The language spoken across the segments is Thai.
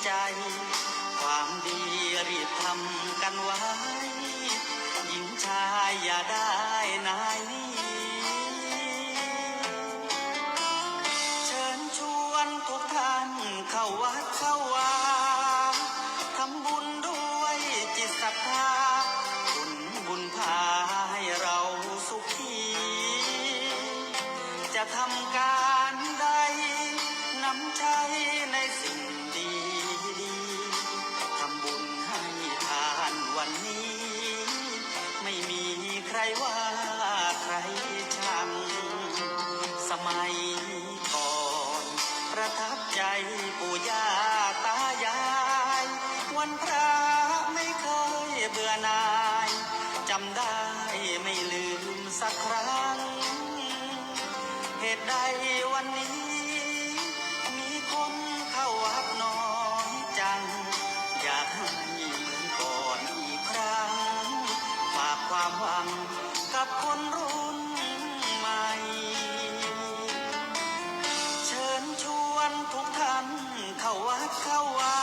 ใจความดีรีบทำกันไว้หญิงชายอย่าได้นายนี้เชิญชวนทุกท่านเข้าวัดเข้าวาทำบุญด้วยจิตศรัทธาบุญพาให้เราสุขีจะทำการใดนำใจในสิ่งดีดีทำบุญให้ทานวันนี้ไม่มีใครว่าใครชังสมัยก่อนประทับใจปู่ย่าตายายวันพระไม่เคยเบื่อหน่ายจำได้ไม่ลืมสักครั้งเหตุใดวันนี้มีคนเข้าวัดน้อยจังอยากให้เหมือนก่อนอีกครั้งฝากความหวังกับคนรุ่นใหม่เชิญชวนทุกท่านเข้าวัดเข้าวา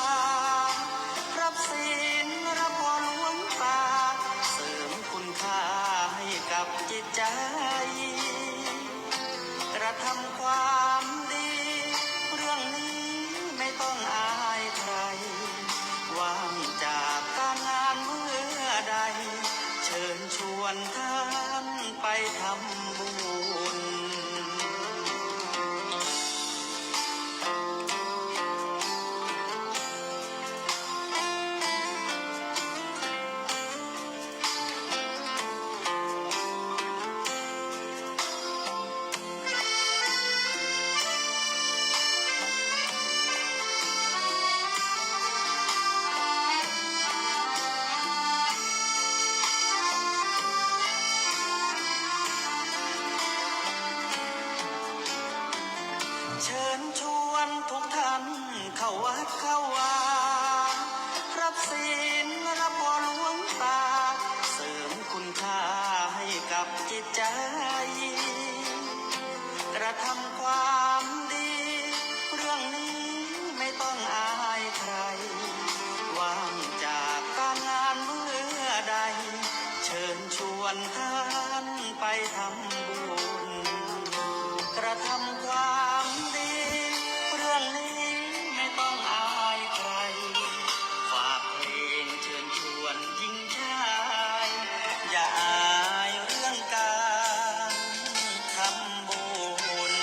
รับศีลรับพรหลวงตาเสริมคุณค่าให้กับจิตใจกระทำความดีเรื่องนี้ไม่ต้องอายใครว่างจากการงานเมื่อใดเชิญชวนท่านไปทำบุญเชิญชวนทุกท่านเข้าวัดเข้าวารับศีลรับพรหลวงตาเสริมคุณค่าให้กับจิตใจกระทำความดีเรื่องนี้ไม่ต้องอายใครว่างจากการงานเมื่อใดเชิญชวนท่านไปทำบุญกระทำความดีเรื่องนี้ไม่ต้องอายใครฝากเพลงเชิญชวนหญิงชายอย่าอายเรื่องการทำบุญ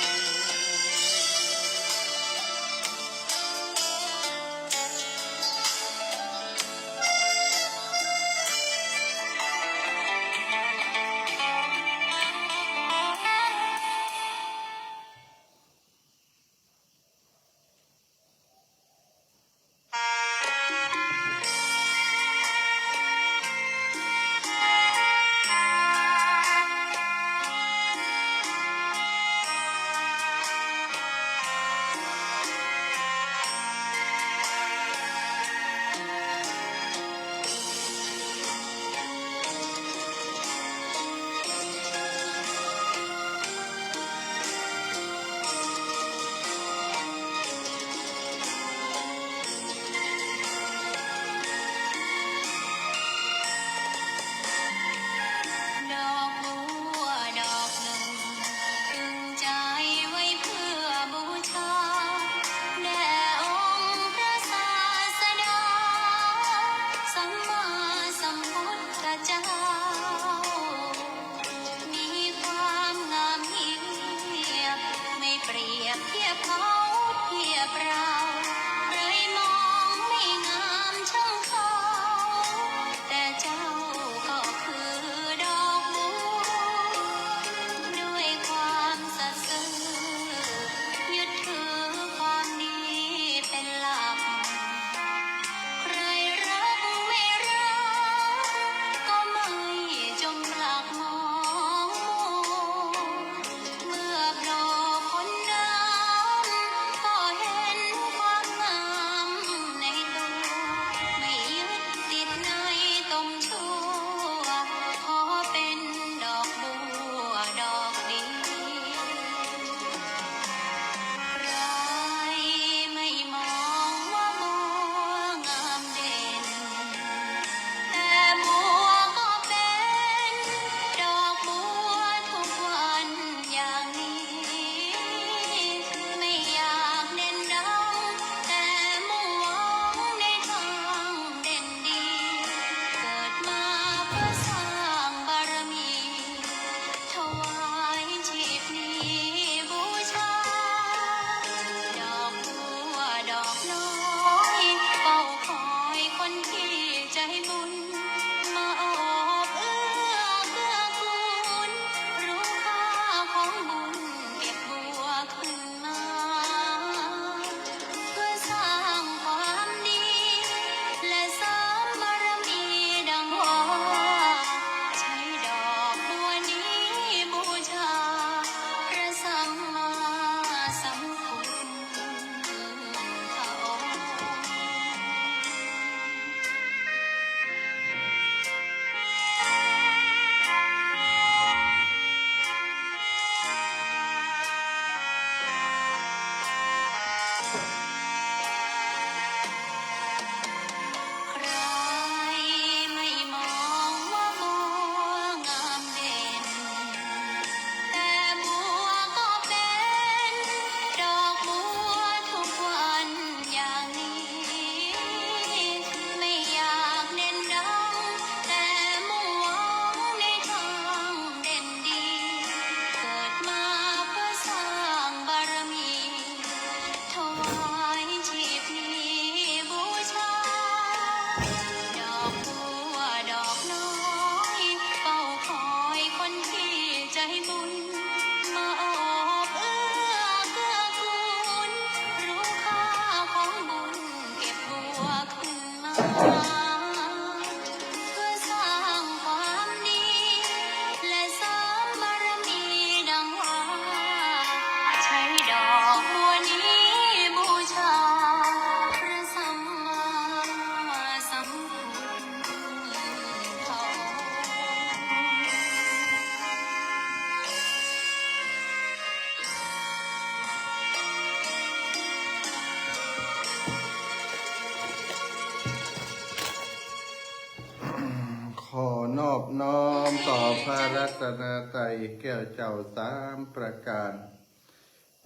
นอบน้อมต่อพระรัตนตรัยแก้วเจ้าสามประการ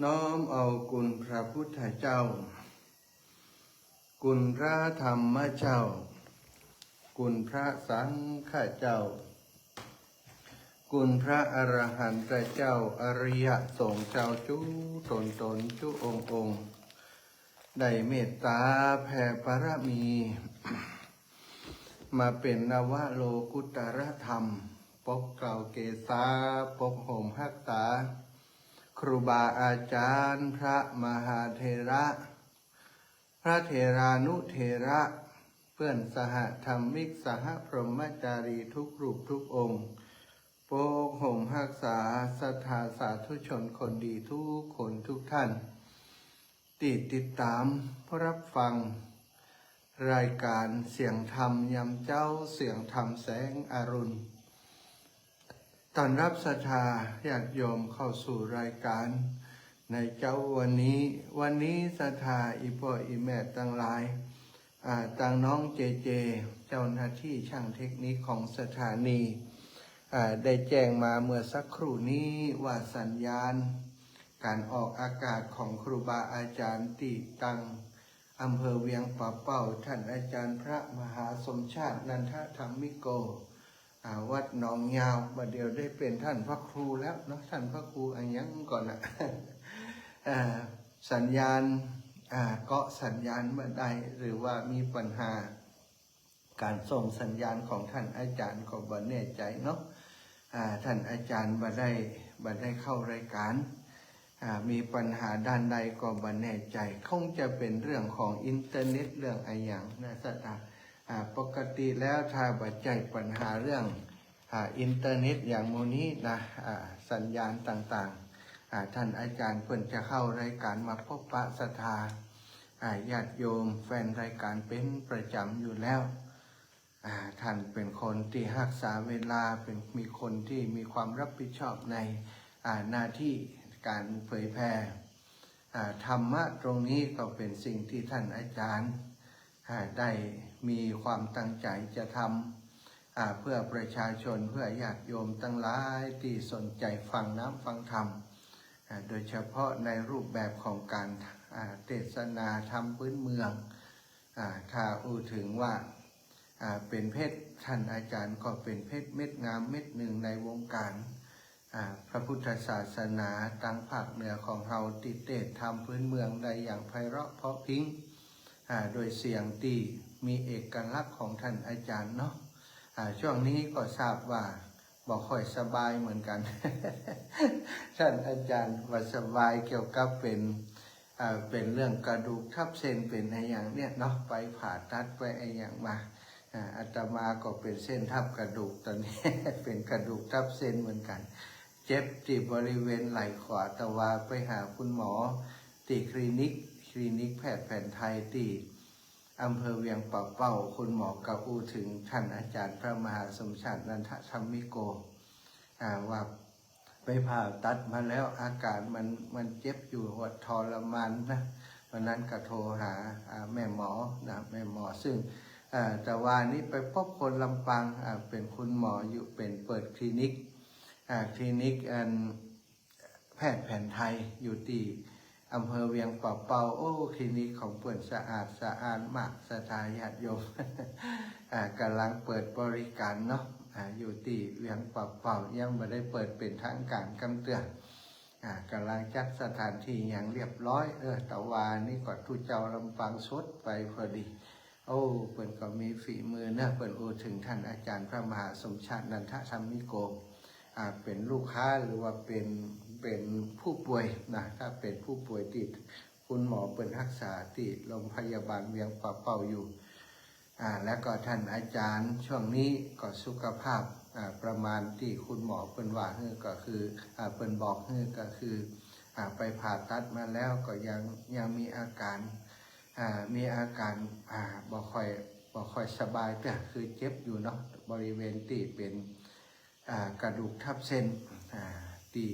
น้อมเอาคุณพระพุทธเจ้า คุณพระธรรมเจ้า คุณพระสังฆเจ้า คุณพระอรหันตเจ้าอริยสงฆ์เจ้าจุตนจุองค์ได้เมตตาแผ่บารมี มาเป็นนวโลกุตรธรรมปกเกล่าเกษาปกห่มหักษาครูบาอาจารย์พระมหาเถระ พระเถรานุเถระเพื่อนสหธรรมิกสหพรหมจารีทุกรูปทุกองค์ปกห่มหักษาศรัทธาสาธุชนคนดีทุกคนทุกท่านติดตามรับฟังรายการเสียงธรรมยามเจ้าเสียงธรรมแสงอรุณต้อนรับศรัทธาญาติโยมเข้าสู่รายการในเจ้าวันนี้ศรัทธาอีพ่ออีแม่ตั้งหลายต่างน้องเจเจ้าหน้าที่ช่างเทคนิคของสถานีได้แจ้งมาเมื่อสักครู่นี้ว่าสัญญาณการออกอากาศของครูบาอาจารย์ติตังอำเภอเวียงป่าเป้าท่านอาจารย์พระมหาสมชาตินันทธรรมิโกวัดหนองยาวบัดเดียวได้เป็นท่านพระครูแล้วเนาะท่านพระครูอันยังก่อนนะสัญญาณเกาะสัญญาณเมื่อใดหรือว่ามีปัญหาการส่งสัญญาณของท่านอาจารย์ก็บ่แน่ใจเนาะท่านอาจารย์บ่ได้เข้ารายการมีปัญหาด้านใดก็บ่แน่ใจคงจะเป็นเรื่องของอินเทอร์เน็ตเรื่องอะไรอย่างนะสัตว์ปกติแล้วถ้าบัดใจปัญหาเรื่องอินเทอร์เน็ตอย่างโมนี้นะสัญญาณต่างๆท่านอาจารย์เพิ่นจะเข้ารายการมาพบปะศรัทธาญาติโยมแฟนรายการเป็นประจำอยู่แล้วท่านเป็นคนที่รักษาเวลามีคนที่มีความรับผิดชอบในหน้าที่การเผยแพร่ธรรมะตรงนี้ก็เป็นสิ่งที่ท่านอาจารย์ได้มีความตั้งใจจะทำเพื่อประชาชนเพื่อญาติโยมทั้งหลายที่สนใจฟังฟังธรรมโดยเฉพาะในรูปแบบของการเทศนาธรรมพื้นเมืองถ้าพูดถึงว่าเป็นเพชรท่านอาจารย์ก็เป็นเพชรเม็ดงามเม็ดหนึ่งในวงการพระพุทธศาสนาตั้งภาคเหนือของเราติเตศทำพื้นเมืองได้อย่างไพเราะเพราะพริ้งโดยเสียงที่มีเอกลักษณ์ของท่านอาจารย์เนาะช่วงนี้ก็ทราบว่าบอกค่อยสบายเหมือนกัน ท่านอาจารย์ว่าสบายเกี่ยวกับเป็นเรื่องกระดูกทับเส้นเป็นอะไรอย่างเนี้ยเนาะไปผ่าตัดไปอะไรอย่างมาอาตมาก็เป็นเส้นทับกระดูกตอนนี้ เป็นกระดูกทับเส้นเหมือนกันเจ็บที่บริเวณไหล่ขวาตะวาไปหาคุณหมอที่คลินิกแพทย์แผนไทยที่อำเภอเวียงป่าเป้าคุณหมอกระอูถึงท่านอาจารย์พระมหาสมชาตินันทธรรมิโกว่าไปผ่าตัดมาแล้วอาการมันเจ็บอยู่หัวทรมานนะวันนั้นก็โทรหาแม่หมอนะแม่หมอซึ่งแต่ว่านี้ไปพบคนลำปางเป็นคุณหมออยู่เป็นเปิดคลินิกแพทย์แผนไทยอยู่ที่อำเภอเวียงป่าเป้าโอ้คลินิกของเปิดสะอาดมากศรัทธาญาติโยม กำลังเปิดบริการเนาะอยู่ที่เวียงป่าเป้ายังไม่ได้เปิดเป็นทางการกำเตือนกำลังจัดสถานที่อย่างเรียบร้อยแต่ว่านี่ก็ทุเจ้าลำปางสดไปพอดีโอ้เปิ่นก็มีฝีมือนะเปิ่นโอถึงท่านอาจารย์พระมหาสมชาตินันทธรรมิโกเป็นลูกค้าหรือว่าเป็นผู้ป่วยนะถ้าเป็นผู้ป่วยติดคุณหมอเปิ่นรักษาที่โรงพยาบาลเวียงป่าเป้าอยู่แล้วก็ท่านอาจารย์ช่วงนี้ก็สุขภาพประมาณที่คุณหมอเปิ่นว่าก็คือเปิ่นบอกก็คือไปผ่าตัดมาแล้วก็ยังมีอาการบ่ค่อยสบายแต่คือเจ็บอยู่เนาะบริเวณที่เป็นกระดูกทับเส้นที่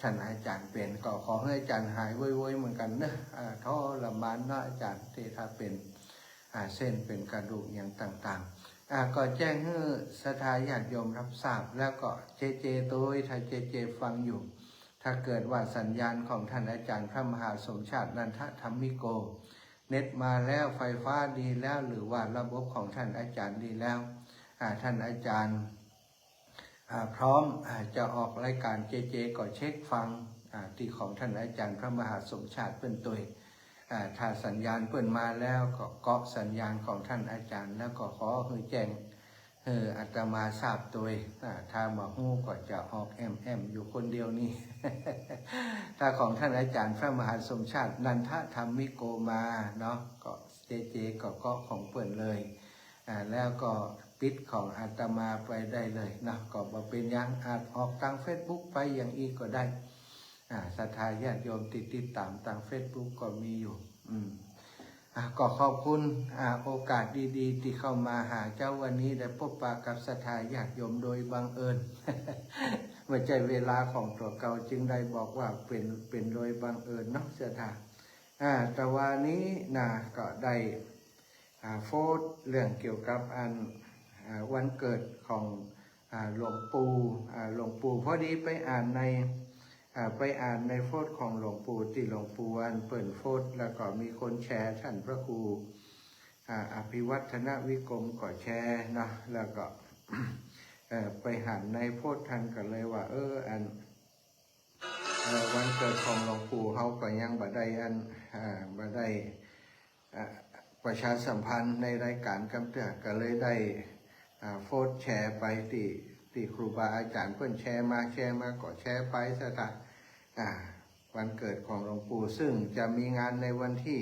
ท่านอาจารย์เป็นก็ขอให้อาจารย์หายไวๆเหมือนกันนะทรมานเนาะอาจารย์ที่ถ้าเป็นเส้นเป็นกระดูกอย่างต่างๆ ก็แจ้งให้ศรัทธาญาติโยมรับทราบแล้วก็เจตัวถ้าเจฟังอยู่ถ้าเกิดว่าสัญญาณของท่านอาจารย์พระมหาสมชาตินันทธรรมิโกเน็ตมาแล้วไฟฟ้าดีแล้วหรือว่าระบบของท่านอาจารย์ดีแล้วท่านอาจารย์พร้อมจะออกรายการเจก็เช็คฟังที่ของท่านอาจารย์พระมหาสมชาติเป็นตัวถ้าสัญญาณเปิดมาแล้วก็เกาะสัญญาณของท่านอาจารย์แล้วก็ขอให้แจ้งอาตมาทราบตัวถ้าบอกฮู้ก็จะออกแอมอยู่คนเดียวนี่ ถ้าของท่านอาจารย์พระมหาสมชาตินันทธรรมิโกมาเนาะก็เจก็เกาะของเปิดเลยแล้วก็ปิดของอาตมาไปได้เลยนะก็มาเป็นยังอาจออกทาง Facebook ไปอย่างอีกก็ได้ศรัทธาญาติโยมติดตามทาง Facebook ก็มีอยู่ก็ขอบคุณโอกาสดีๆที่เข้ามาหาเจ้าวันนี้ได้พบปะกับศรัทธาญาติโยมโดยบังเอิญ ไม่ใช่เวลาของตัวเก่าจึงได้บอกว่าเป็นโดยบังเอิญเนาะศรัทธาแต่วันนี้นะก็ได้โพสต์เรื่องเกี่ยวกับวันเกิดของหลวงปู่พอดีไปอ่านในโพสต์ของหลวงปู่ที่หลวงปู่เปิดโพสต์แล้วก็มีคนแชร์ท่านพระครูอภิวัฒนวิกรมก็แชร์นะแล้วก็ ไปหันในโพสต์ท่านกันเลยว่าวันเกิดของหลวงปู่เขาก็ยังบ่ได้ประชาสัมพันธ์ในรายการกำเตือนก็เลยได้โพสต์แชร์ไปที่ครูบาอาจารย์เพื่อนแชร์มาก็แชร์ไปซะค่ะวันเกิดของหลวงปู่ซึ่งจะมีงานในวันที่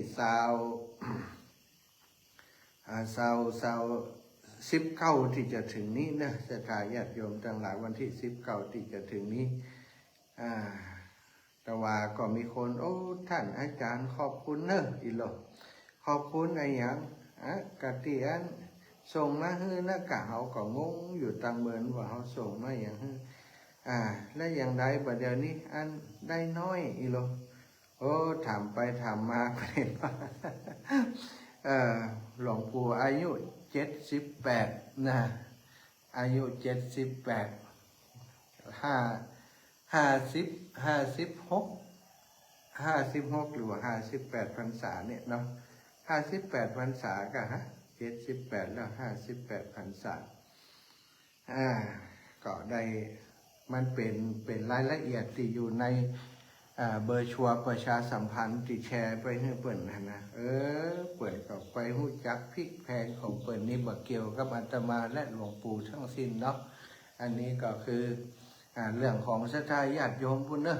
19ที่จะถึงนี้นะศรัทธาญาติโยมทั้งหลายวันที่19ที่จะถึงนี้แต่ว่าก็มีคนท่านอาจารย์ขอบคุณเนอะอีหลอขอบคุณไอ้หยังกะติอันส่งมาให้นักกะเขาก็งงอยู่ตังเหมือนว่าเขาส่งมาอย่างให้และอย่างใดบัดเดี๋ยวนี้อันได้น้อยอีหลอถามไปถามมาก็เห็นว่าหลวงปู่อายุ78นะอายุ78 56หรือว่า58พรรษาเนี่ยเนาะ58พรรษาก็78แล้ว58พรรษาก็ได้มันเป็นรายละเอียดที่อยู่ในเบอร์ชัวประชาสัมพันธ์ที่แชร์ไปให้เปิ่นนะเปิ่นก็ไปหู้จักพริกแพงของเปิ่นนี่บ่เกี่ยวกับอาตมาและหลวงปู่ทั้งสิ้นเนาะอันนี้ก็คือเรื่องของศรัทธาญาติโยมพุ่นเนอะ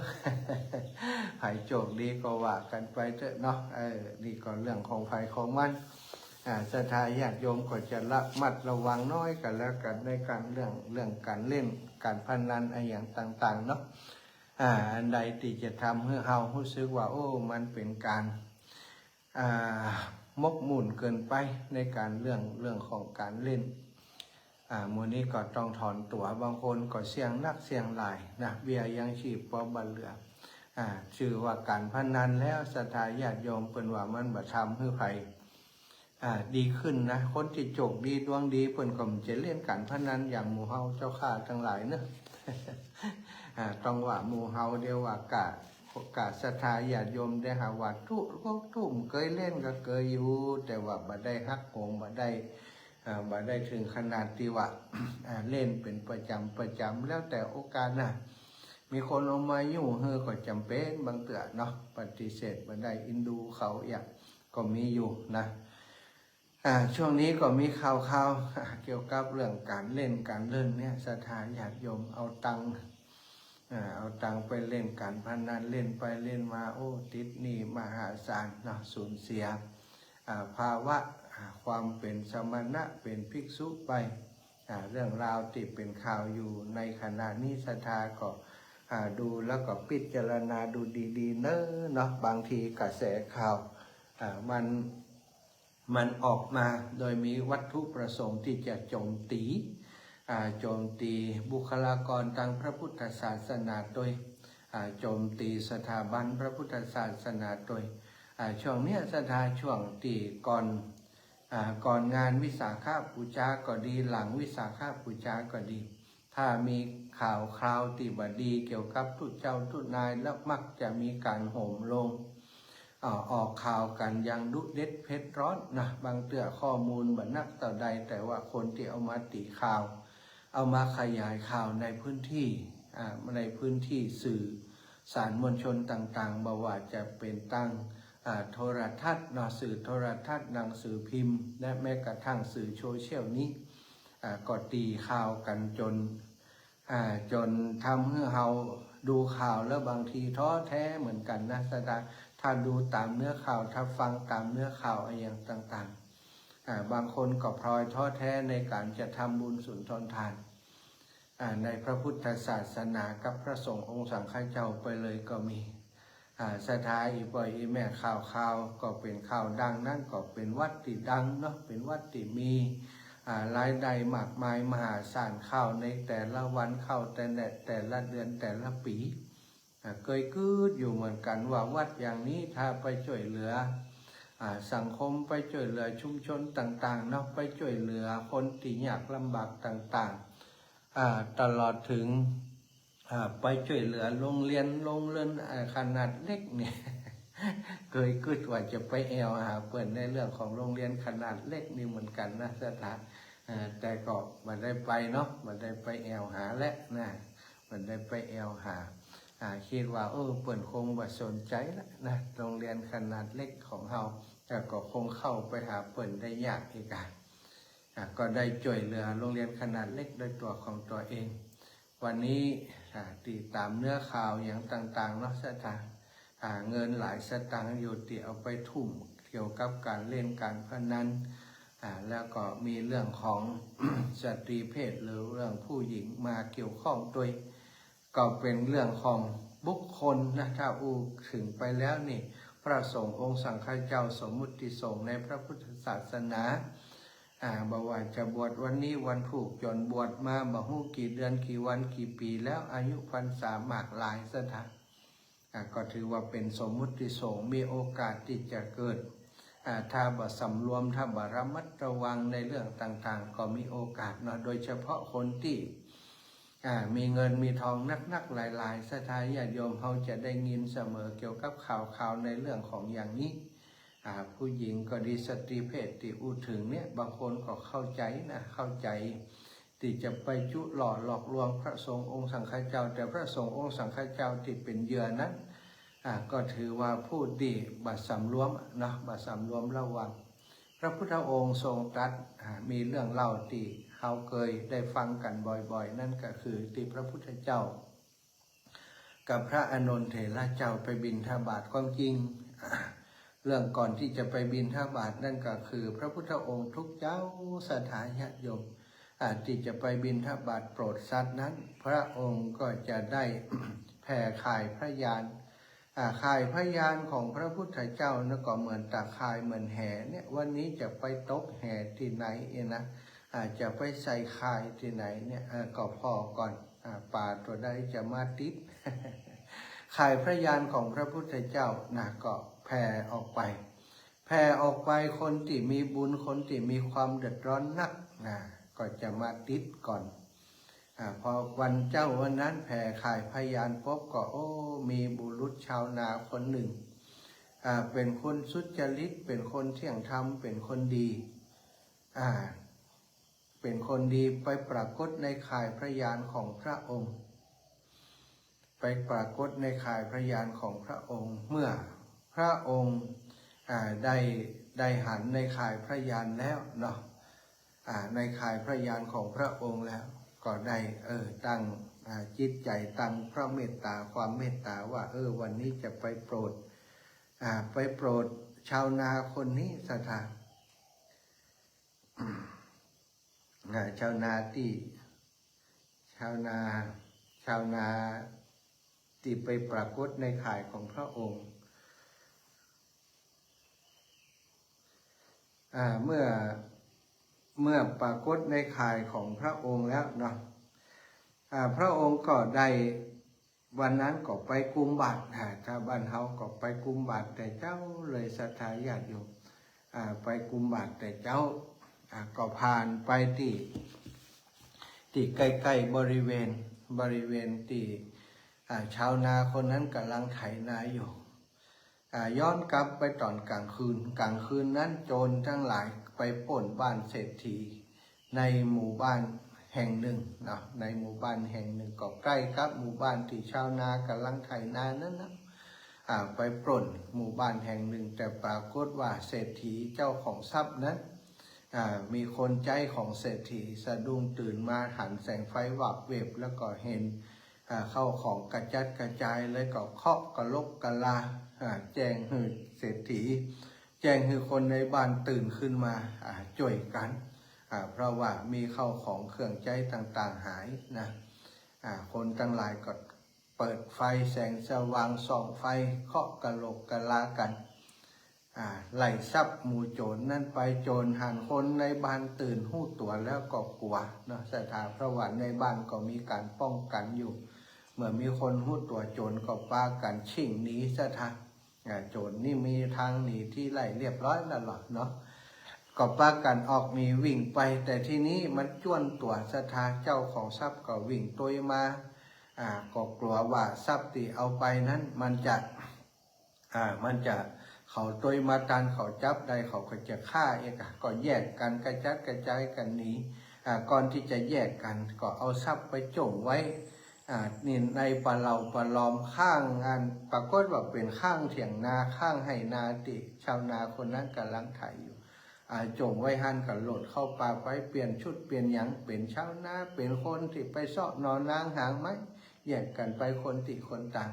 หายโจกดีก็ว่ากันไปเถอะเนาะนี่ก็เรื่องของไฟของมันศรัทธาญาติโยมก็จะมัดระวังน้อยกันแล้วกันในการเรื่องการเล่นการพนันอะไรอย่างต่างๆเนาะอันใดที่จะทำให้เรารู้สึกว่ามันเป็นการมกมุ่นเกินไปในการเรื่องของการเล่นมูนี้ก็ต้องถอนตัวบางคนก็เสี่ยงนักเสี่ยงหลายนะเบี้ยยังชีพพอบันเหลือชื่อว่าการพนันแล้วศรัทธาญาติโยมเป็นว่ามันบ่ทำให้ใครดีขึ้นนะคนที่โชคดีดวงดีเพิ่นก็จะเล่นการพนันอย่างหมู่เฮาเจ้าข้าทั้งหลายเนอะ ต้องว่าหมู่เฮาเดียวว่ากะศรัทธาญาติโยมได้หาว่าทุ่มเคยเล่นก็เคยอยู่แต่ว่าบ่ได้ฮักโหมบ่ได้ถึงขนาดที่ว่า เล่นเป็นประจำแล้วแต่โอกาสนะมีคนเอามายุ่งก็จำเป็นบางเตือเนาะปฏิเสธบ่ได้อินดูเขาอย่างก็มีอยู่นะช่วงนี้ก็มีข่าวเกี่ยวกับเรื่องการเล่นการเล่นเนี่ยศรัทธาญาติโยมเอาตังไปเล่นการพนันเล่นไปเล่นมาติดหนี้มหาศาลเนาะสูญเสียภาวะความเป็นสมณะเป็นภิกษุไปเรื่องราวที่เป็นข่าวอยู่ในขณะนี้ศรัทธาก็ดูแล้วก็พิจารณาดูดีๆเนาะบางทีกระแสข่าวมันออกมาโดยมีวัตถุประสงค์ที่จะโจมตีบุคลากรทางพระพุทธศาสนาโดยโจมตีสถาบันพระพุทธศาสนาโดยช่วงนี้ศรัทธาช่วงที่ก่อน ก่อนงานวิสาขบูชาก็ดีหลังวิสาขบูชาก็ดี ถ้ามีข่าวคราวที่บดีเกี่ยวกับทุเจ้าทุนายแล้วมักจะมีการโห่มลงออกข่าวกันอย่างดุเด็ดเผ็ดร้อนนะบางเตื้อข้อมูลบันนักต่อใดแต่ว่าคนที่เอามาตีข่าวเอามาขยายข่าวในพื้นที่สื่อสารมวลชนต่างๆบอกว่าจะเป็นตั้งโทรทัศน์สื่อโทรทัศน์หนังสือพิมพ์และแม้กระทั่งสื่อโซเชียลนี้ก็ตีข่าวกันจนทำให้เราดูข่าวแล้วบางทีท้อแท้เหมือนกันนะถ้าดูตามเนื้อข่าวถ้าฟังตามเนื้อข่าวอย่างต่างๆบางคนก็พลอยท้อแท้ในการจะทำบุญสุนทรทานในพระพุทธศาสนากับพระสงฆ์องค์สังฆเจ้าไปเลยก็มีสถาอีปอยอีแม่ข่าวก็เป็นข่าวดังนั่นก็เป็นวัดที่ดังเนาะเป็นวัดที่มีรายได้มากมายมหาศาลเข้าในแต่ละวันเข้าแต่ละเดือนแต่ละปีเคยคืดอยู่เหมือนกันว่าวัดอย่างนี้ถ้าไปช่วยเหลือสังคมไปช่วยเหลือชุมชนต่างๆเนาะไปช่วยเหลือคนที่ยากลำบากต่างๆตลอดถึงไปช่วยเหลือโรงเรียนขนาดเล็กเนี่ย เคยคิดว่าจะไปแอลหาเปิดในเรื่องของโรงเรียนขนาดเล็กนี่เหมือนกันนะแต่ก็มันได้ไปเนาะมันได้ไปแอลหาและนะมันได้ไปแอลหาคิดว่าเปิดคงว่าสนใจแล้วนะโรงเรียนขนาดเล็กของเราแต่ก็คงเข้าไปหาเปิดได้ยากอีกก็ได้ช่วยเหลือโรงเรียนขนาดเล็กโดยตัวของตัวเองวันนี้ติดตามเนื้อข่าวอย่างต่างๆเนาะเงินหลายสตางค์อยู่ที่เอาไปทุ่มเกี่ยวกับการเล่นการพนันแล้วก็มีเรื่องของ สตรีเพศหรือเรื่องผู้หญิงมาเกี่ยวข้องด้วยก็เป็นเรื่องของบุคคลนะถ้าถึงไปแล้วนี่พระสงฆ์องค์สังฆเจ้าสมมุติสงฆ์ในพระพุทธศาสนาบอกว่าจะบวชวันนี้วันผูกจนบวชมาบ่ฮู้กี่เดือนกี่วันกี่ปีแล้วอายุพรรษามากหลายสถานก็ถือว่าเป็นสมมุติสงฆ์มีโอกาสที่จะเกิดถ้าบ่สำรวมถ้าบ่ระมัดระวังในเรื่องต่างๆก็มีโอกาสเนาะโดยเฉพาะคนที่มีเงินมีทองนักๆหลายๆสถานญาติโยมเขาจะได้ยินเสมอเกี่ยวกับข่าวในเรื่องของอย่างนี้ผู้หญิงก็ดีสตรีเพศที่พูดถึงเนี่ยบางคนก็เข้าใจที่จะไปจุหลอกลวงพระสงฆ์องค์สังฆเจ้าแต่พระสงฆ์องค์สังฆเจ้าที่เป็นเหยื่อนั้นก็ถือว่าผู้ดีบัดสำรวมนะบัดสำรวมระวังพระพุทธองค์ทรงตรัสมีเรื่องเล่าที่เขาเคยได้ฟังกันบ่อยๆนั่นก็คือที่พระพุทธเจ้ากับพระอานนท์เถระเจ้าไปบิณฑบาตความจริงเรื่องก่อนที่จะไปบิณฑบาตนั่นก็คือพระพุทธองค์ทุกเจ้าสถาญาติโยมที่จะไปบิณฑบาตโปรดสัตว์นั้นพระองค์ก็จะได้ แผ่ข่ายพระยานข่ายพระยานของพระพุทธเจ้านั่นก็เหมือนตาข่ายเหมือนแห่เนี่ยวันนี้จะไปตกแห่ที่ไหนนะจะไปใส่ข่ายที่ไหนเนี่ยก็พอก่อนป่าตัวใดจะมาติด ข่ายพระยานของพระพุทธเจ้านะก็แผ่ออกไปคนที่มีบุญคนที่มีความเดือดร้อนนักก็จะมาติดก่อนพอวันเจ้าวันนั้นแผ่ข่ายพยานพบก็มีบุรุษชาวนาคนหนึ่งเป็นคนสุจริตเป็นคนเที่ยงธรรมเป็นคนดีไปปรากฏในข่ายพระยานของพระองค์ไปปรากฏในข่ายพระยานของพระองค์เมื่อพระองค์ได้หันในข่ายพระยานแล้วเนาะในข่ายพระยานของพระองค์แล้วก็ได้ตั้งจิตใจตั้งพระเมตตาความเมตตาว่าวันนี้จะไปโปรดชาวนาคนนี้สถานชาวนาที่ไปปรากฏในข่ายของพระองค์เมื่อปรากฏในข่ายของพระองค์แล้วเนาะพระองค์ก็ได้วันนั้นก็ไปกุมบาตรถ้าบ้านเฮาก็ไปกุมบาตรแต่เจ้าเลยศรัทธาญาติโยม ไปกุมบาตรแต่เจ้าก็ผ่านไปที่ใกล้ๆบริเวณที่ชาวนาคนนั้นกำลังไถนาอยู่ย้อนกลับไปตอนกลางคืนนั้นโจรทั้งหลายไปปล้นบ้านเศรษฐีในหมู่บ้านแห่งหนึ่งนะในหมู่บ้านแห่งหนึ่งก็ใกล้กับหมู่บ้านที่ชาวนากำลังไถนานั้นนะไปปล้นหมู่บ้านแห่งหนึ่งแต่ปรากฏว่าเศรษฐีเจ้าของทรัพย์นั้นมีคนใจของเศรษฐีสะดุ้งตื่นมาหันแสงไฟวับเวบแล้วก็เห็นเข้าของกระจัดกระจายเลยก็เคาะกระลบกระลาแจ้งให้เศรษฐีแจ้งให้คนในบ้านตื่นขึ้นมาช่วยกันเพราะว่ามีเข้าของเครื่องใจต่างๆหายนะคนทั้งหลายก็เปิดไฟแสงสว่างส่องไฟเคาะกระโหลกกระลากันไล่ทรัพย์หมู่โจรนั่นไปโจรหันคนในบ้านตื่นหู้ตัวแล้วก็กลัวเนาะสถานเพราะว่าในบ้านก็มีการป้องกันอยู่เมื่อมีคนหู้ตัวโจรก็ปากันชิ่งหนีสถานโจรนี่มีทางหนีที่ไล่เรียบร้อยแล้วหรอเนาะก็ปากันออกมีวิ่งไปแต่ที่นี้มันจ้วนตัวสถานเจ้าของทรัพย์ก็วิ่งตัวมาก็กลัวว่าทรัพย์ที่เอาไปนั้นมันจะเขาตัวมาตันเขาจับได้เขาก็จะฆ่าเองก็แยกกันกระจัดกระจายกันหนีก่อนที่จะแยกกันก็เอาทรัพย์ไปจงไว้นี่ในปะลอมข้างปรากฏว่าเป็นข้างเถียงนาข้างไหนาติชาวนาคนนั้นกำลังไถอยู่จงไว้หันกับหลดเข้าป่าไปเปลี่ยนชุดเปลี่ยนหยังเป็นชาวนาเป็นคนที่ไปเสาะนอนนางหางไม้แยกกันไปคนติคนต่าง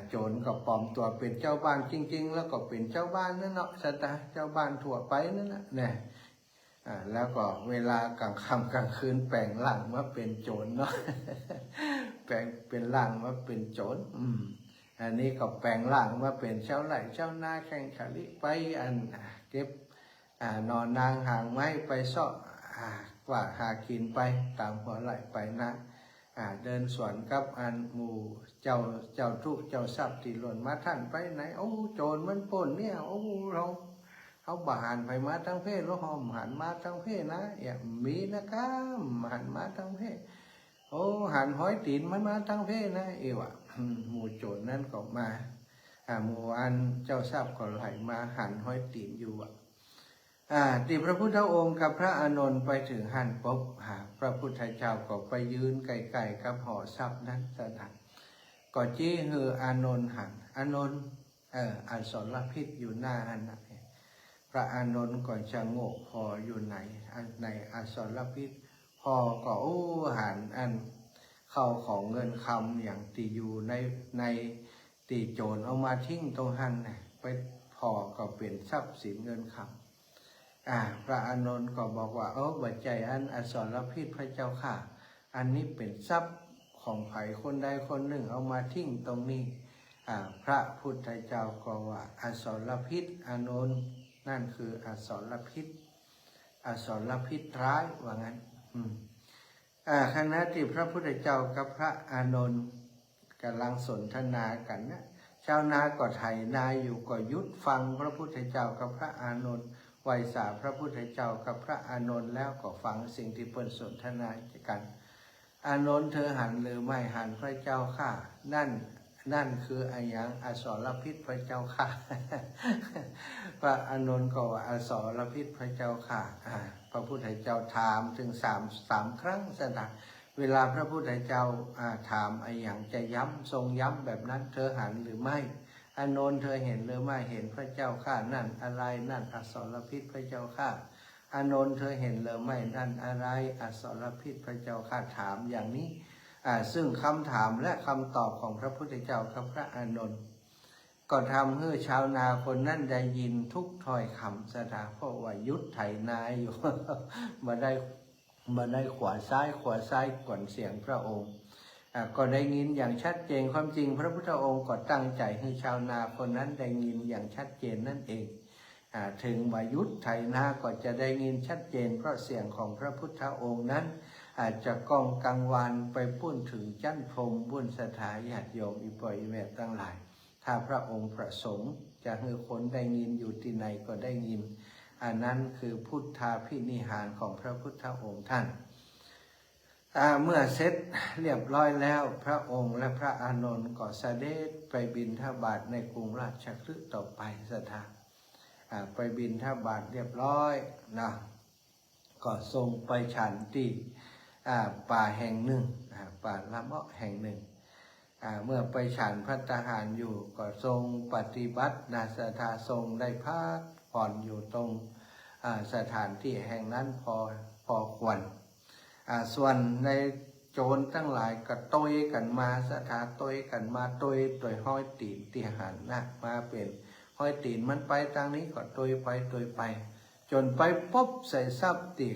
โจรก็ปลอมตัวเป็นเจ้าบ้านจริงๆแล้วก็เป็นเจ้าบ้านนั่นเนาะสตาเจ้าบ้านทั่วไปนั่นแหละเนี่ยแล้วก็เวลากลางค่ำกลางคืนแปลงร่างมาเป็นโจรเนาะ แปลงเป็นร่างมาเป็นโจรอันนี้ก็แปลงร่างมาเป็นชาวไร่ชาวนาแข่งขันไปเก็บนอนนางหางไม้ไปเสาะกว่าหากินไปตามหัวไหลไปนะเดินสวนกับหมู่เจ้าทุกเจ้าทรัพย์ที่หล่นมาท่านไปไหนโอ้โจรมันปล้นเนี่ยโอ้เขาบานไปมาทั้งเพศแล้วหอมหันมาทั้งเพศนะอย่ามีนะครับหันมาทั้งเพศโอ้หันห้อยตีนมันมาทั้งเพศนะหมู่โจรนั่นก็มาหมู่เจ้าทรัพย์ก็ไหลมาหันห้อยตีนอยู่ที่พระพุทธองค์กับพระอานนท์ไปถึงหันปุ๊บพระพุทธเจ้าก็ไปยืนไกลๆกับห่อทรัพย์นั้นสถานก็จี้ฮืออานนท์หันอานนท์อสรพิษอยู่หน้าอันนั้นพระอานนท์ก็จะโง่พออยู่ในอสรพิษพอก็หันเข้าของเงินคำอย่างตีอยู่ในตีโจรเอามาทิ้งตรงหันไปพอก็เป็นทรัพย์สินเงินคำพระอานนท์ก็บอกว่าบัจจัยอสรพิษพระเจ้าค่ะอันนี้เป็นทรัพย์ของไผ่คนใดคนหนึ่งเอามาทิ้งตรงนี้พระพุทธเจ้าก็ว่าอสรพิษอานนท์นั่นคืออสรพิษร้ายว่างั้นขณะที่พระพุทธเจ้ากับพระอานนท์กำลังสนทนากันนะชาวนาก็ไถนาอยู่ก็ยุดฟังพระพุทธเจ้ากับพระอานนท์ไหว้สาพระพุทธเจ้ากับพระอานนท์แล้วก็ฟังสิ่งที่เพิ่นสนทนากันอานนท์เธอหันหรือไม่หันพระเจ้าค่ะนั่นคืออย่างอสรพิษพระเจ้าค่ะ พระอานนท์ก็ว่าอสรพิษพระเจ้าค่ะพระพุทธเจ้าถามถึงสามครั้งสนะเวลาพระพุทธเจ้าถามอย่างจะย้ำทรงย้ำแบบนั้นเธอหันหรือไม่อานนท์เธอเห็นหรือไม่เห็นพระเจ้าข้านั่นอะไรนั่นอสรพิษพระเจ้าข้าอานนท์เธอเห็นหรือไม่นั่นอะไรอสรพิษพระเจ้าข้าถามอย่างนี้ซึ่งคำถามและคำตอบของพระพุทธเจ้ากับพระอานนท์ก็ทำให้ชาวนาคนนั้นได้ยินทุกถ้อยคำสถาเพราะว่ายุดไถนาอยู่ มาได้ขวาซ้ายก่อนเสียงพระองค์ก็ได้ยินอย่างชัดเจนความจริงพระพุทธองค์ก็ตั้งใจให้ชาวนาคนนั้นได้ยินอย่างชัดเจนนั่นเองถึงวายุทธไถนาก็จะได้ยินชัดเจนเพราะเสียงของพระพุทธองค์นั้นอาจจะก้องกังวานไปปุ้นถึงจั้นพรมบุญสถาญาติโยมอีปอยแม่ตั้งหลายถ้าพระองค์ประสงค์ จะให้คนได้ยินอยู่ที่ไหนก็ได้ยินอันนั้นคือพุทธาภินิหารของพระพุทธองค์ท่านเมื่อเสร็จเรียบร้อยแล้วพระองค์และพระอานนท์ก็เสด็จไปบิณฑบาตในกรุงราชคฤห์ต่อไปสถานไปบิณฑบาตเรียบร้อยนะก็ทรงไปฉันที่ป่าแห่งหนึ่งป่าละเมาะแห่งหนึ่งเมื่อไปฉันภัตตาหารอยู่ก็ทรงปฏิบัตินาสถาทรงได้พักผ่อนอยู่ตรงสถานที่แห่งนั้นพอควรส่วนในโจรทั้งหลายก็โตยกันมาสถาโตยกันมาโตยห้อยตีนที่หันนะมาเป็นห้อยตีนมันไปทางนี้ก็โตยไปจนไปพบใส่ทรัพย์ติ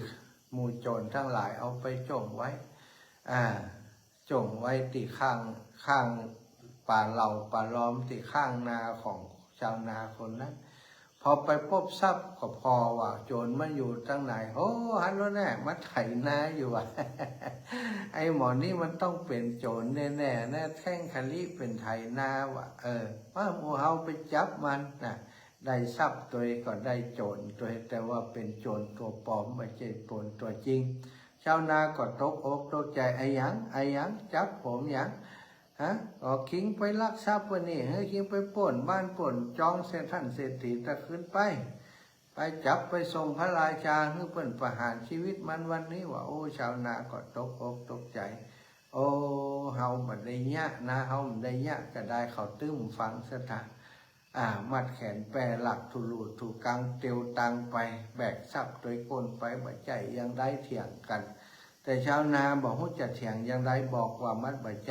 หมู่โจรทั้งหลายเอาไปจ่งไว้จ่งไว้ที่ข้างป่าเหล่าป่าล้อมที่ข้างนาของชาวนาคนนั้นพอไปพบทรัพย์ก็พอว่าโจรมันอยู่ตั้งไหนโอ้ฮันแล้วแน่มาไถนาอยู่ว่ะ ไอ้หมอนี่มันต้องเป็นโจรแน่ๆนะแท่งคลิเป็นไถนาว่ะว่าหมู่เฮาไปจับมันนะได้ทรัพย์ตัวก็ได้โจรตัวแต่ว่าเป็นโจรตัวปลอมไม่ใช่โจรตัวจริงชาวนาก็ตกอกตกใจไอ้หยังจับผมหยังก็คิงไปลักทรัพย์วันนี้คิงไปป่นบ้านป่นจองเศรษฐานเศรษฐีตะขึ้นไปจับไปส่งพระราชาเพื่อเปิ่นประหารชีวิตมันวันนี้ว่าโอ้ชาวนาก็ตกอกตกใจโอ้เฮาบัดได้ยะนะเฮาได้ยะก็ได้เขาตึ้มฟังสถานมัดแขนแปรหลักทุลูถูกกังเตียวตังไปแบกทรัพย์โดยก้นไปบ่ใจยังได้เถียงกันแต่ชาวนาบอกว่าจะเถียงยังได้บอกว่ามัดบ่ใ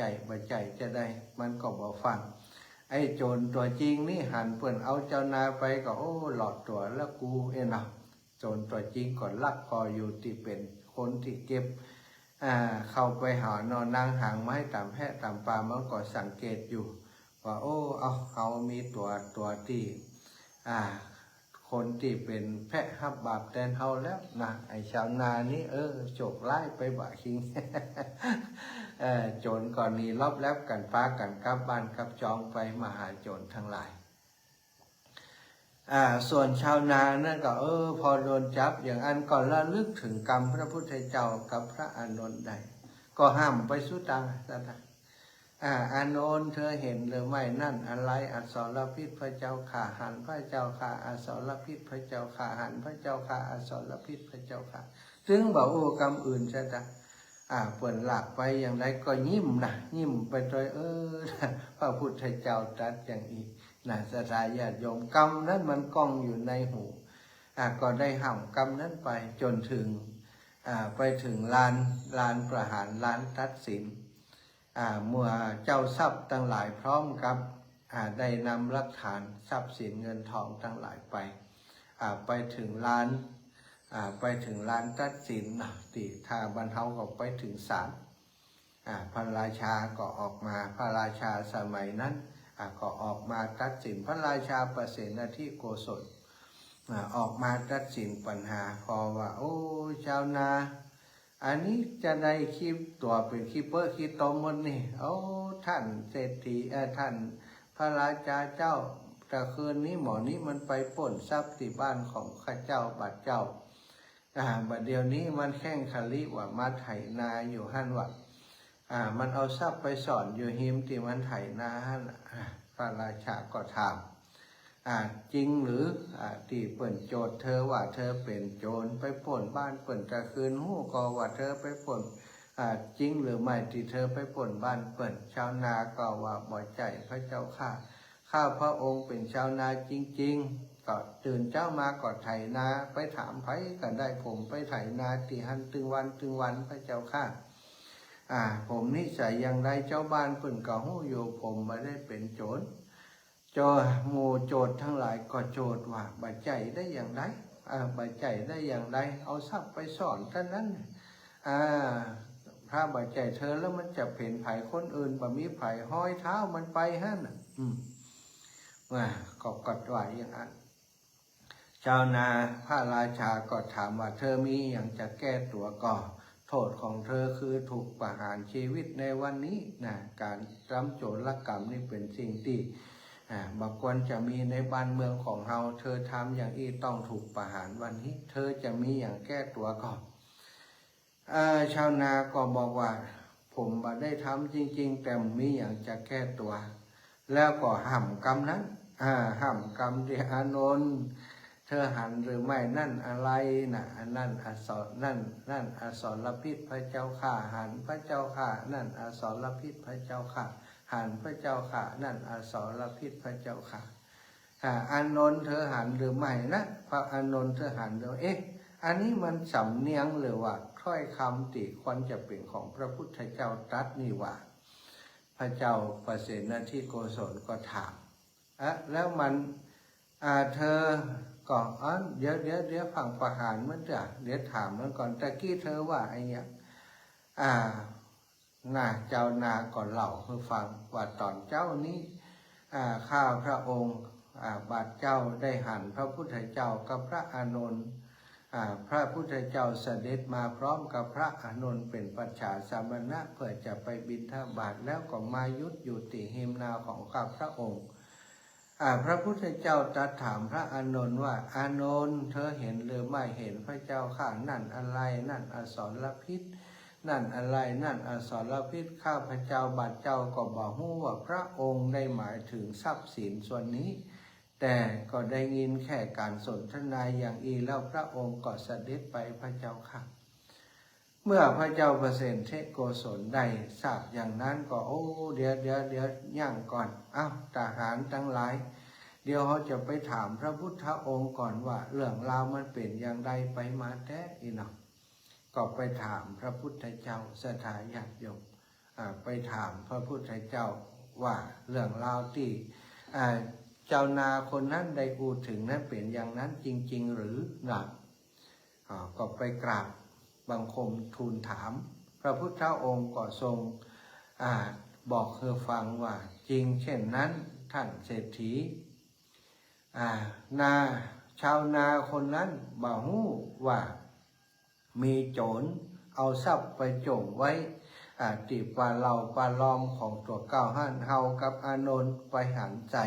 จจะได้มันก็บอกฟังไอ้โจรตัวจริงนี่หันเปิ่นเอาเจ้านาไปก็โอ้หลอดตัวแล้วกูเนาะโจรตัวจริงก่อนลักคออยู่ที่เป็นคนที่เก็บเข้าไปหานอนนางหางไม้ตามแพะตามปลามันก็สังเกตอยู่ว่าโอ้เขามีตัวที่คนที่เป็นแพะฮับบาปแทนเฮาแล้วนะไอชาวนานี่โจกไล่ไปบ่าคิง โจรก่อนนี้รอบแล้วกันฟ้ากันกลับบ้านกลับจองไปมหาโจรทั้งหลายส่วนชาวนานั่นก็พอโดนจับอย่างอันก่อนระลึกถึงกรรมพระพุทธเจ้ากับพระอานนท์ได้ก็ห้ามไปสุตังนะอานนท์เธอเห็นหรือไม่นั่นอะไรอสรพิษพระเจ้าข่าหันพระเจ้าข่าอสรพิษพระเจ้าข่าหันพระเจ้าข่าอสรพิษพระเจ้าข่าถึงบอกโอ้กรรมอื่นใช่ไหมเปิดหลักไปอย่างไรก็ยิ้มไปโดยพระพุทธเจ้าตรัสอย่างนี้นะสถาญาติโยมกรรมนั้นมันกล้องอยู่ในหูก็ได้ห้ามกรรมนั้นไปจนถึงไปถึงลานประหารลานตัดสินเมื่อเจ้าทรัพย์ทั้งหลายพร้อมกับได้นำหลักฐานทรัพย์สินเงินทองทั้งหลายไปถึงลานตัดสินติถ้าบรรเทาก็ไปถึงศาลพระราชาก็ออกมาพระราชาสมัยนั้นก็ออกมาตัดสินพระราชาประเสนที่โกศลออกมาตัดสินปัญหาพอว่าโอ้ชาวนาอันนี้จะได้คิดตัวเป็นคิปเปอร์คิดตมมันนี่โอ้ท่านเศรษฐีท่านพระราชาเจ้าแต่คืนนี้หมอนี้มันไปปล้นทรัพย์ที่บ้านของข้าเจ้าบัดเจ้าบัดเดี๋ยวนี้มันแข่งคลิว่ามาไถนาอยู่หั่นว่ามันเอาทรัพย์ไปสอนอยู่หิมที่มันไถนาหั่นพระราชาก็ถามจริงหรือที่เปิ่นโจทย์เธอว่าเธอเป็นโจรไปปล้นบ้านเปิ่นจะคืนหู้ก็ว่าเธอไปปล้นจริงหรือไม่ที่เธอไปปล้นบ้านเปิ่นชาวนาก็ว่าบ่ใจพระเจ้าข้าพระองค์เป็นชาวนาจริงๆก็ตื่นเจ้ามาก็ไถนาไปถามไผก็ได้ผมไปไถนาที่หันตึงวันพระเจ้าข้าผมนิสัยอย่างไรเจ้าบ้านเปิ่นก็หู้อยู่ผมไม่ได้เป็นโจรหมู่โจทย์ทั้งหลายก็โจทย์ว่าบาใจได้อย่างไรบาใจได้อย่างไรเอาทรัพย์ไปสอนท่านนั้นพระบาใจเธอแล้วมันจะเพ่นไผ่คนอื่นบ่มีไผ่ห้อยเท้ามันไปหั่นก็กดว่าอย่างนั้นชาวนาพระราชาก็ถามว่าเธอมีอย่างจะแก้ตัวก่อโทษของเธอคือถูกประหารชีวิตในวันนี้นะการทำโจรกรรมนี่เป็นสิ่งที่ บอกควรจะมีในบ้านเมืองของเราเธอทำอย่างอี้ต้องถูกประหารวันนี้เธอจะมีอย่างแก้ตัวก่อนชาวนาก็บอกว่าผมบ่ได้ทำจริงๆแต่มีอย่างจะแก้ตัวแล้วก็ห้ามกรรมนั้นห้ามกรรมที่อานนท์เธอหันหรือไม่นั่นอะไรนะนั่นอสรนั่นอสรพิษพระเจ้าข่าหันพระเจ้าข่านั่นอสรพิษพระเจ้าข่าหันพระเจ้าข่านั่นอสรพิษพระเจ้าข่าอานนท์เธอหันหรือไม่นะพระอานนท์เธอหันหรืออันนี้มันสำเนียงหรือว่าถ้อยคำติควรจะเป็นของพระพุทธเจ้าตรัสนี่ว่าพระเจ้าประเสนที่โกศลก็ถามแล้วมันเธอก็เดี๋ยวฟังประหารมันจะเดี๋ยวถามมันก่อนตะกี้เธอว่าไอ้เนี่ยเจ้านาก่อนเล่าให้ฟังว่าตอนเจ้านี้ข้าพระองค์บาทเจ้าได้หันพระพุทธเจ้ากับพระอานนท์พระพุทธเจ้าเสด็จมาพร้อมกับพระอานนท์เป็นปัจฉาสามณะเพื่อจะไปบิณฑบาตแล้วก็มายุดอยู่ติหิมนาของข้าพระองค์พระพุทธเจ้าตรัสถามพระอานนท์ว่าอานนท์เธอเห็นหรือไม่เห็นพระเจ้าข้านั่นอะไรนั่นอสรพิษนั่นอะไรนั่นอสรพิษข้าพระเจ้าบาทเจ้าก็บอกว่าพระองค์ได้หมายถึงทรัพย์สินส่วนนี้แต่ก็ได้ยินแค่การสนทนาอย่างอีแล้วพระองค์ก็เสด็จไปพระเจ้าค่ะเมื่อพระเจ้าประเสนเทโกศลได้ทราบอย่างนั้นก็เดี๋ยวย่างก่อนทหารทั้งหลายเดี๋ยวเขาจะไปถามพระพุทธองค์ก่อนว่าเรื่องราวมันเป็นอย่างไรไปมาแท้อีหนอก็ไปถามพระพุทธเจ้าสถาญาติโยมไปถามพระพุทธเจ้าว่าเรื่องราวที่เจ้านาคนนั้นได้พูดถึงนั้นเป็นอย่างนั้นจริงๆหรือหนักก็ไปกราบบังคมทูลถามพระพุทธองค์ก็ทรงบอกเธอฟังว่าจริงเช่นนั้นท่านเศรษฐีชาวนาคนนั้นบ่ฮู้ว่ามีโจรเอาทรัพย์ไปโจงไว้ที่ปลาเหล่าปลาลอมของตัวเก้าหันเฮากับอานนท์ไปหันใจ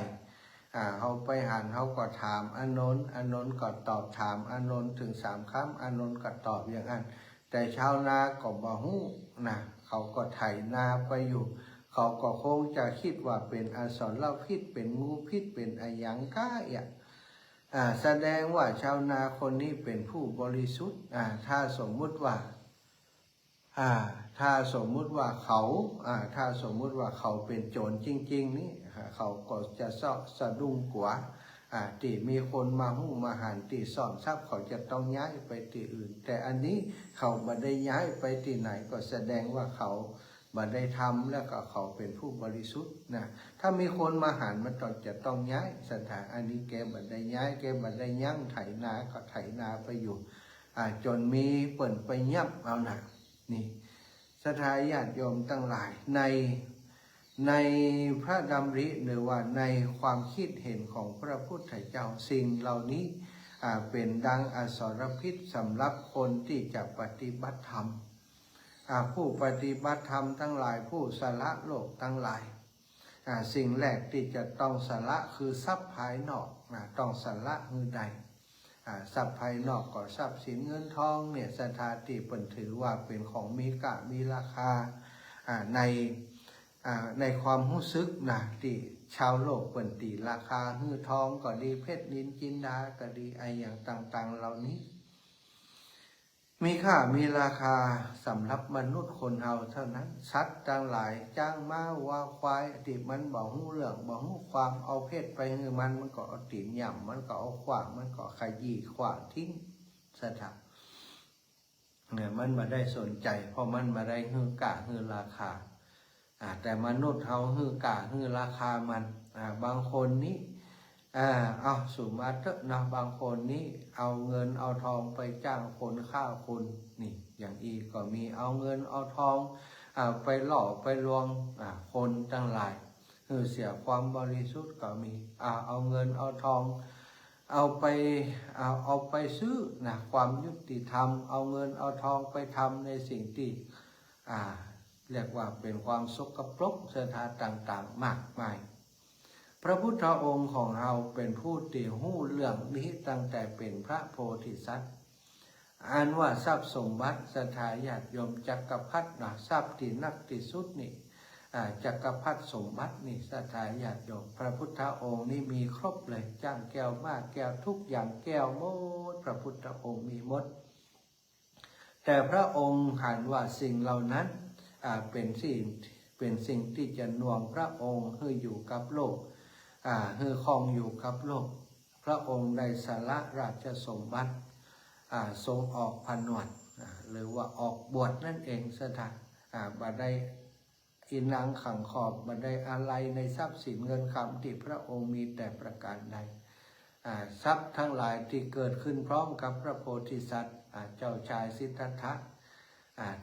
เขาไปหันเขาก็ถามอานนท์ก็ตอบถามอานนท์ถึง3 ครั้งอานนท์ก็ตอบอย่างนั้นแต่ชาวนาก็บ่ฮู้เขาก็ไถนาไปอยู่เขาก็คงจะคิดว่าเป็นอสรพิษเป็นงูพิษเป็นอะหยังก้าแสดงว่าชาวนาคนนี้เป็นผู้บริสุทธิ์ถ้าสมมุติว่าถ้าสมมุติว่าเขาเป็นโจรจริงๆนี่เขาก็จะสะดุ้งกลัวที่มีคนมาหุ้มมาหันที่ซ่อนทรัพย์เขาจะต้องย้ายไปที่อื่นแต่อันนี้เขาไม่ได้ย้ายไปที่ไหนก็แสดงว่าเขาไม่ได้ทำแล้วก็เขาเป็นผู้บริสุทธิ์ถ้ามีคนมาหันมันจะต้องย้ายสถานอันนี้แกไม่ได้ย้ายแกไม่ได้ยั้งไถนาก็ไถนาไปอยู่จนมีเปิ่นไปยับเอานี่สถานญาติโยมทั้งหลายในพระดำริหรือว่าในความคิดเห็นของพระพุทธเจ้าสิ่งเหล่านี้เป็นดังอสรพิษสำหรับคนที่จะปฏิบัติธรรมผู้ปฏิบัติธรรมทั้งหลายผู้สละโลกทั้งหลายสิ่งแรกที่จะต้องสละคือทรัพย์ภายนอกต้องสละมือใดทรัพย์ภายนอกก็ทรัพย์สินเงินทองเนี่ยสถานที่เปิ่นถือว่าเป็นของมีราคาในความรู้สึกที่ชาวโลกเปิ่นตีราคาหื้อทองก็ดีเพชรนินจินดาก็ดีอย่างต่างๆเหล่านี้มีค่ามีราคาสำหรับมนุษย์คนเฮาเท่านั้นสัตว์ทั้งหลายจ้างม้าวัวควายที่มันบ่ฮู้เรื่องบ่ฮู้ความเอาเพชรไปให้มันก็เอาตีนหย่ำมันก็เอาขวางมันก็ขยี้ขวางทิ้งสถานเนี่ยมันมาได้สนใจเพราะมันมาได้ฮือกะฮือราคาแต่มนุษย์เฮาฮือกะฮือราคามันบางคนนี้เอาสุมาเถอะบางคนนี้เอาเงินเอาทองไปจ้างคนฆ่าคนนี่อย่างอีกก็มีเอาเงินเอาทองไปหลอกไปลวงคนทั้งหลายเสียความบริสุทธิ์ก็มีเอาเงินเอาทองเอาไปซื้อความยุติธรรมเอาเงินเอาทองไปทำในสิ่งที่เรียกว่าเป็นความสกปรกสถานต่างๆมากมาย พระพุทธองค์ของเราเป็นผู้ที่หู้เรื่องนี้ตั้งแต่เป็นพระโพธิสัตว์อ่านว่าทรัพย์สมบัติสถาญาติโยมจักรพรรดินะทรัพย์ที่นักที่สุดนี่จักรพรรดิสมบัตินี่สถาญาติโยมพระพุทธองค์นี่มีครบเลยจ้างแก้วมากแก้วทุกอย่างแก้วหมดพระพุทธองค์มีหมดแต่พระองค์หันว่าสิ่งเหล่านั้นเป็นสิ่งที่จะน่วงพระองค์ให้อยู่กับโลกให้ครองอยู่กับโลกพระองค์ได้สละราชสมบัติทรงออกผนวดหรือว่าออกบวชนั่นเองสถานบัดได้อินังขังขอบบัดได้อะไรในทรัพย์สินเงินคำที่พระองค์มีแต่ประการใดทรัพย์ทั้งหลายที่เกิดขึ้นพร้อมกับพระโพธิสัตว์เจ้าชายสิทธัตถะ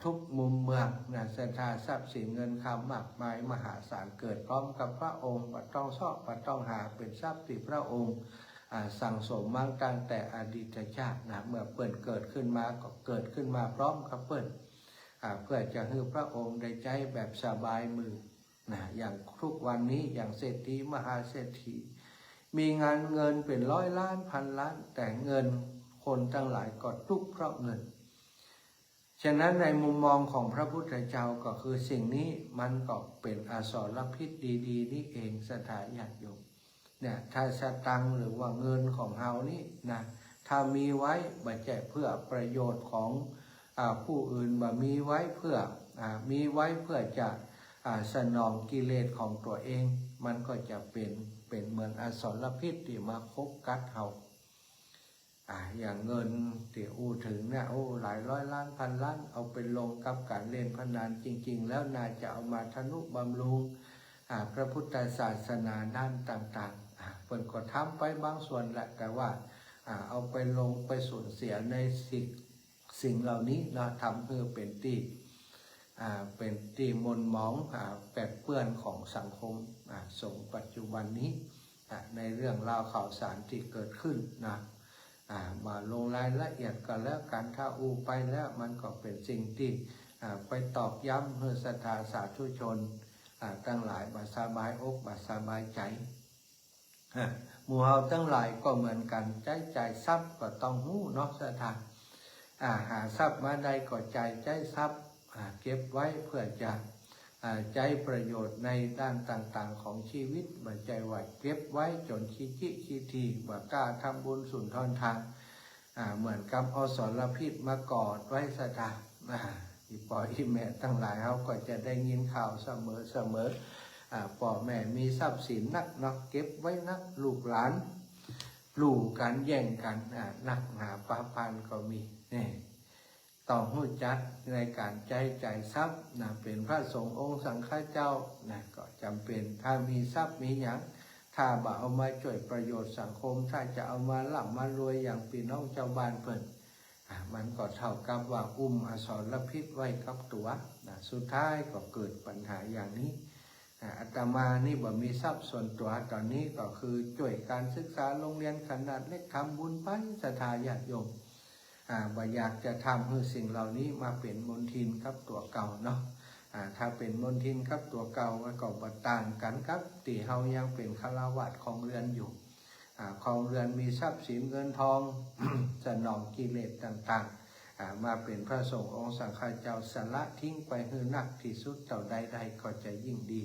ทุกมุมเมืองสถาทรัพย์สินเงินคำมากมายมหาศาลเกิดพร้อมกับพระองค์ปัดต้องซอกปัดต้องหาเป็นทรัพย์ที่พระองค์สั่งสมมาตั้งแต่อดีตชาติเมื่อเปิ้นเกิดขึ้นมาก็เกิดขึ้นมาพร้อมกับเปิ้นเพื่อจะให้พระองค์ได้ใจแบบสบายมืออย่างทุกวันนี้อย่างเศรษฐีมหาเศรษฐีมีงานเงินเป็นร้อยล้านพันล้านแต่เงินคนทั้งหลายก็ทุกข์เพราะเงินฉะนั้นในมุมมองของพระพุทธเจ้าก็คือสิ่งนี้มันก็เป็นอสรพิษดีๆนี่เองสถาญาติโยมเนี่ยถ้าสตังค์หรือว่าเงินของเฮานี่นะถ้ามีไว้บ่ใช่เพื่อประโยชน์ของผู้อื่นบ่มีไว้เพื่อจะสนองกิเลสของตัวเองมันก็จะเป็นเหมือนอสรพิษที่มาคบกัดเฮาอย่างเงินที่ถึงเนี่ยหลายร้อยล้านพันล้านเอาไปลงกับการเล่นพนันจริงๆแล้วน่าจะเอามาทนุบำรุงพระพุทธศาสนาด้านต่างๆเพิ่นก็ทำไปบางส่วนแหละแต่ว่าเอาไปลงไปสูญเสียในสิ่งเหล่านี้เราทำเพื่อเป็นที่มนหมองแปดเปื้อนของสังคมสงปัจจุบันนี้ในเรื่องราวข่าวสารที่เกิดขึ้นมาลงรายละเอียดกันแล้วกันถ้าไปแล้วมันก็เป็นสิ่งที่ไปตอกย้ำให้ศรัทธาสาธุชนทั้งหลายบาสบายอกบาสบายใจหมู่เฮาทั้งหลายก็เหมือนกันใจทรัพย์ก็ต้องหู้เนาะศรัทธาหาทรัพย์มาได้ก็ใจทรัพย์เก็บไว้เพื่อจะใจประโยชน์ในด้านต่างๆของชีวิตบ่ใจไว้เก็บไว้จนขี้ทีบ่กล้าทำบุญสุนทรทานเหมือนกับอสรพิษมากอดไว้ศรัทธาอีพ่ออีแม่ทั้งหลายเขาก็จะได้ยินข่าวเสมอพ่อแม่มีทรัพย์สินนักเนาะเก็บไว้นักลูกหลานลูกกันแย่งกันนักหนาปาพันก็มีนี่ต้องหู้จักในการใจทรัพย์เป็นพระสงฆ์องค์สังฆเจ้าก็จำเป็นถ้ามีทรัพย์มีอย่างถ้าบ่เอามาช่วยประโยชน์สังคมถ้าจะเอามาหลับมารวยอย่างพี่น้องเจ้าบ้านเพิ่นมันก็เท่ากับว่าอสรพิษไว้กับตัวสุดท้ายก็เกิดปัญหาอย่างนี้อาตมานี่บ่มีทรัพย์ส่วนตัวตอนนี้ก็คือช่วยการศึกษาโรงเรียนขนาดเล็กทำบุญไปศรัทธาญาติโยมบ่อยากจะทำให้สิ่งเหล่านี้มาเป็นมลทินกับตัวเก่าเนาะถ้าเป็นมลทินกับตัวเก่ามันก็บ่ต่างกันครับที่เฮายังเป็นฆราวาสของเรือนอยู่ของเรือนมีทรัพย์สินเงินทอง สนองกิเลสต่างๆมาเป็นพระสงฆ์องค์สังฆเจ้าสละทิ้งไปให้นักที่สุดเท่าใดก็จะยิ่งดี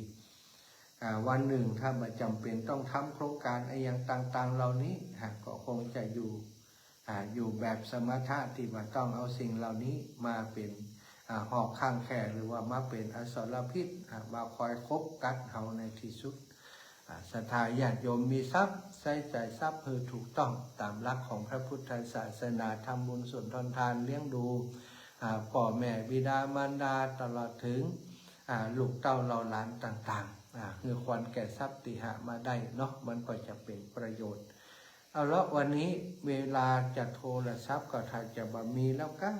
วันหนึ่งถ้าบ่จำเป็นต้องทำโครงการอย่างต่างๆเหล่านี้ก็คงจะอยู่แบบสมถะที่ว่าต้องเอาสิ่งเหล่านี้มาเป็นหอกข้างแค่หรือว่ามาเป็นอสรพิษมาคอยคบกัดเฮาในที่สุดศรัทธาญาติโยมมีทรัพย์ใช้จ่ายทรัพย์คือถูกต้องตามหลักของพระพุทธศาสนาทำบุญสุนทานเลี้ยงดูพ่อแม่บิดามารดาตลอดถึงลูกเต้าเราหลานต่างๆคือควรแก่ทรัพย์ที่หามาได้เนาะมันก็จะเป็นประโยชน์เอาละวันนี้เวลาจะโทรศัพท์ก็ถ้าจะบ่มีแล้วก็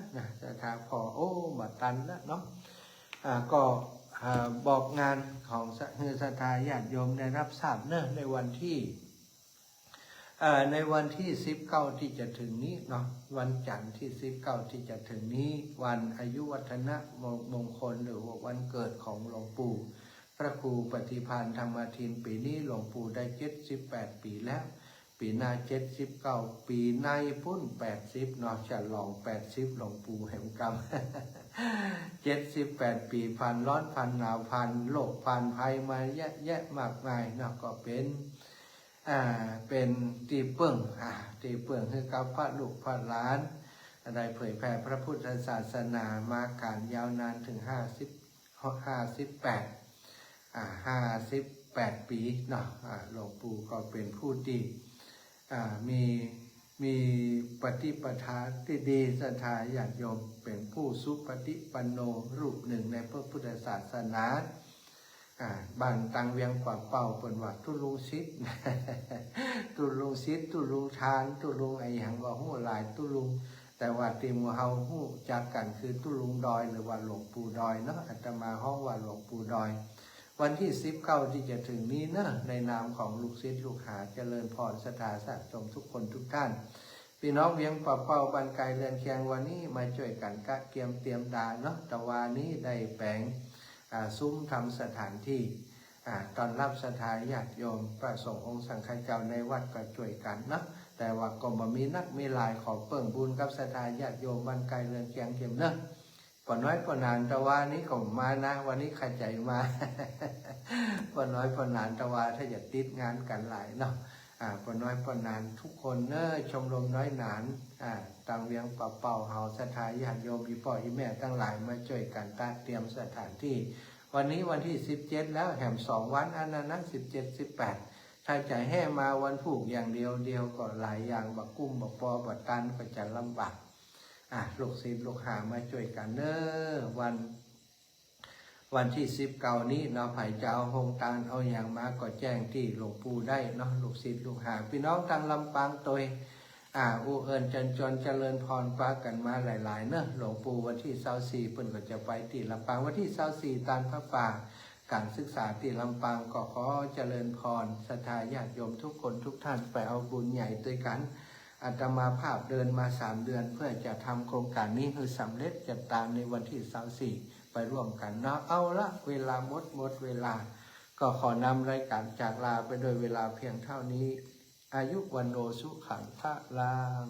จะถามพอบัตันแล้วเนาะก็บอกงานของศรัทธาญาติโยมได้รับทราบเนอะในวันที่19ที่จะถึงนี้เนาะวันจันทร์ที่19ที่จะถึงนี้วันอายุวัฒนะมงคลหรือว่าวันเกิดของหลวงปู่พ ระครูปฏิภาณธรรมทินปีนี้หลวงปู่ได้78 ปีแล้วปีหน้า79 ปีในพุ่น80เนาะฉลอง80หลวงปู่แห่งกรรม 78 ปีผ่านร้อนผ่านหนาวผ่านโรคผ่านภัยมาแยะมากมายเนาะก็เป็นตีเปิ่งให้กับพระลูกพระหลานได้เผยแผ่พระพุทธศาสนามาการยาวนานถึง58 ปีเนาะหลวงปู่ก็เป็นผู้ที่มีปฏิปทาที่ดีศรัทธาญาติโยมเป็นผู้สุปฏิปันโนรูปหนึ่งในพระพุทธศาสนาบ้านตังเวียงกว่าเป่าเป็นว่าตุลุงซิด ตุลุงซิดตุลุงทานตุลุงไอหยังว่าหูหลายตุลุงแต่ว่าตีมัวเฮาหูจากกันคือตุลุงดอยหรือว่าหลวงปู่ดอยเนาะอาตมาห้องว่าหลวงปู่ดอยวันที่19ที่จะถึงนี้เนอะในนามของลูกศิษย์ลูกหาเจริญพรศรัทธาสะสมทุกคนทุกท่านพี่น้องเวียงป่าเป่าบันไกลเรือนเคียงวันนี้มาช่วยกันกะเกียมเตรียมดาเนาะแต่วันนี้ได้แปลงซุ้มทำสถานที่ตอนรับศรัทธาญาติโยมพระสงฆ์องค์สังฆเจ้าในวัดก็ช่วยกันเนาะแต่ว่าก็บ่มีนักมีหลายขอเปิ่งบุญกับศรัทธาญาติโยมบันไกลเรือนเคียงเข็มเนาะปอน้อยปอนานตะวันนี้ก็มานะวันนี้ขัดใจมา ปอน้อยปอนานตะวันถ้าอยากติดงานกันหลายเนาะปอน้อยปอนานทุกคนเนอะชมรมน้อยหนานตังเวียงป่าเป่าเฮาศรัทธาญาติโยมอีพ่ออีแม่ทั้งหลายมาช่วยกันเตรียมสถานที่วันนี้วันที่17แล้วแหม2 วันอันนั้นนะ17 18ถ้าจะให้มาวันผูกอย่างเดียวก็หลายอย่างบักกุ้มบักปอบักตันก็จะลำบากลูกศิษย์ลูกหามาช่วยกันเนอะวันที่19นี้เนาะไผ่จะเอาหงตาลเอาอย่างมาก็แจ้งที่หลวงปู่ได้เนาะลูกศิษย์ลูกหาพี่น้องทางลำปางตัวอูเอิญจนเจริญพรปากันมาหลายๆเนอะหลวงปู่วันที่24เพิ่นก็จะไปที่ลำปางวันที่24ตามพระป่าการศึกษาที่ลำปางก็ขอเจริญพรศรัทธาญาติโยมทุกคนทุกท่านไปเอาบุญใหญ่ด้วยกันอาตมาภาพเดินมา3 เดือนเพื่อจะทำโครงการนี้ให้สำเร็จจะตามในวันที่24ไปร่วมกันเนาะเอาละเวลาหมดเวลาก็ขอนำรายการจากลาไปโดยเวลาเพียงเท่านี้อายุวันโนสุขังพระลัง